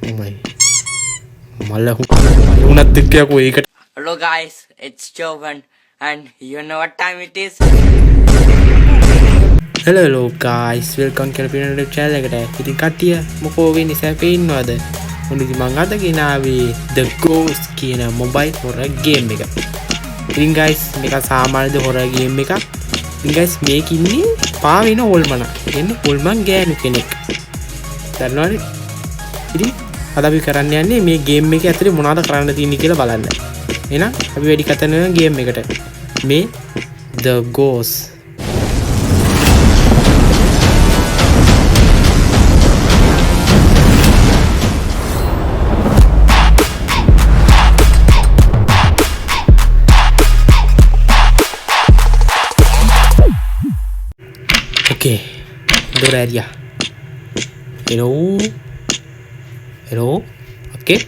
Umay. Malah unat dikya ko ikat. Hello guys, it's Jovan and you know what time it is? Hello guys, welcome to the channel එකට. ඉතින් කට්ටිය මොකෝ වෙන්නේ සැපේ ඉන්නවද? මොකද මං අද ගෙනාවේ The Ghost කියන mobile horror game එක. ඉතින් guys මේක සාමාන්‍ය horror game එකක්. ඉතින් guys මේක ඉන්නේ පාවින හොල්මන. එන්නේ හොල්මන් ගෑනු කෙනෙක්. දන්නවනේ? ඉතින් අද අපි කරන්න යන්නේ මේ game එකේ ඇතුලේ මොනවද කරන්න තියෙන්නේ කියලා බලන්න. එහෙනම් අපි වැඩි කතා කරන game එකට. මේ The Ghost. Okay, door area. Hello, okay.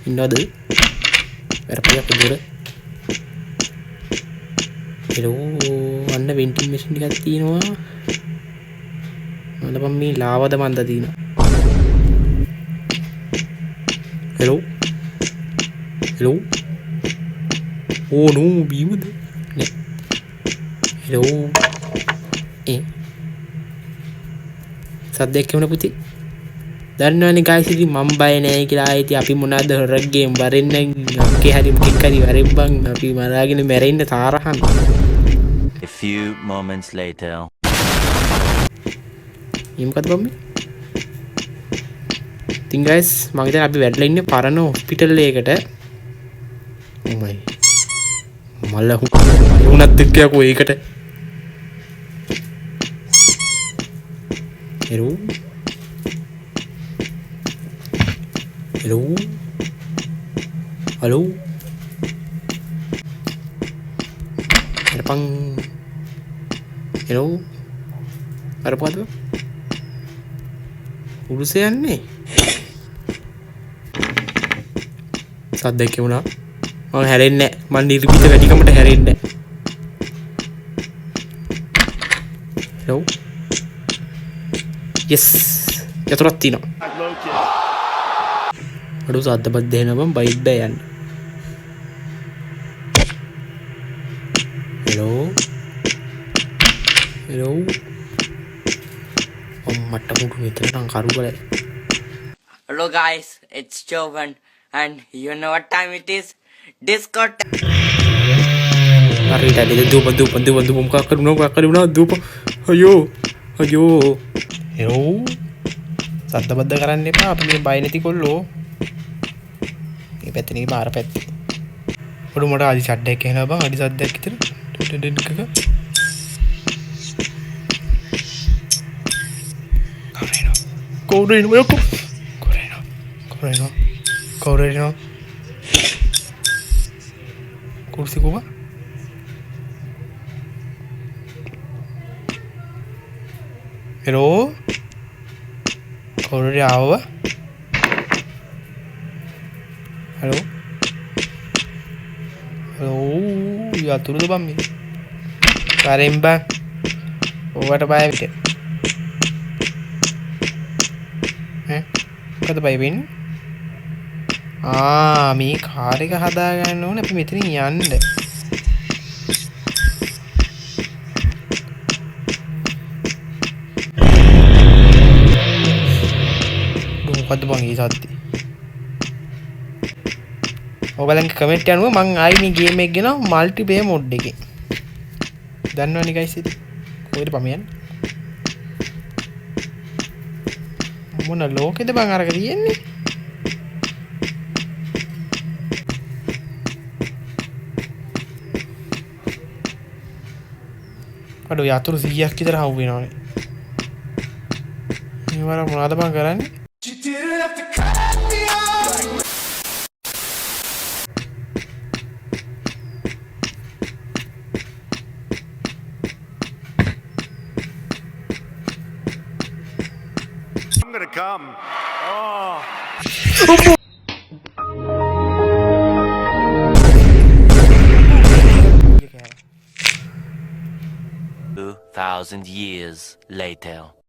Another. Berapa door? Hello, anda vending machine dikati no. Anda pammi lava da manda dina. Hello. Oh no, bimu. Hello. සද්දයක් කියවන පුතේ දන්නවනේ guys ඉතින් මම බය නෑ කියලා ඉතින් අපි මොනවාද horror game වරෙන්න අක්කේ හරි මොකක් හරි වරෙන් බං අපි මරාගෙන මැරෙන්න තාරහන් A few moments later මොකද බම්මේ ඉතින් guys මම හිතන්නේ අපි වැඩලා ඉන්නේ පරණ hospital එකකට ඔමයි මල්ල උනත් එක්කයකෝ ඒකට Hello. Ada pang. Hello. Ada apa tuh? Urusan nih. සද්දයක් වුණා. මම හැරෙන්නේ නැහැ. මම නිර්භීත වැඩිකමට හැරෙන්නේ නැහැ. Hello. Yes. යතුරක් තියෙනවා. අඩු සද්දපත් දෙන්න බම් බයිට් බෑ යන්න. Hello. මට මුඩු මෙතන නම් කරු බලයි. Hello guys, it's Jovan and you know what time it is? Discord. Mari tadi dupa muka kena dupa. Ayo. Hello. සද්දබද්ද කරන්න එපා. අපි මේ බය නැති කොල්ලෝ. මේ පැත්තේ නේ බාර පැත්තේ. පොඩු මොඩ ආදි ෂඩ්ඩයක් එනවා බං. ආදි සද්දයක් විතර. Correno. Kursi kuba. Hello. Correo ආවා. Hello. යතුරුද බම් මේ. කරෙන් බං. ඔවට බය විතර. මොකද බය වෙන්නේ? මේ කාර් එක හදා ගන්න ඕනේ අපි මෙතනින් යන්න. මොකද්ද බං මේ සද්දේ? ඔයගලන්ගේ කමෙන්ට් යනුව මං ආයි මේ ගේම් එක ගෙනවා මල්ටි ප්ලේයර් මොඩ් එකේ. දන්නවනේ guys ඉතින්. කොහෙද පම යන්නේ? මොන ලෝකෙද බං අරක තියෙන්නේ? අඩෝ යතුරු 100ක් විතර හවු වෙනවනේ. මේ වර මොනවද බං කරන්නේ? I'm gonna come. Oh. 2,000 years later.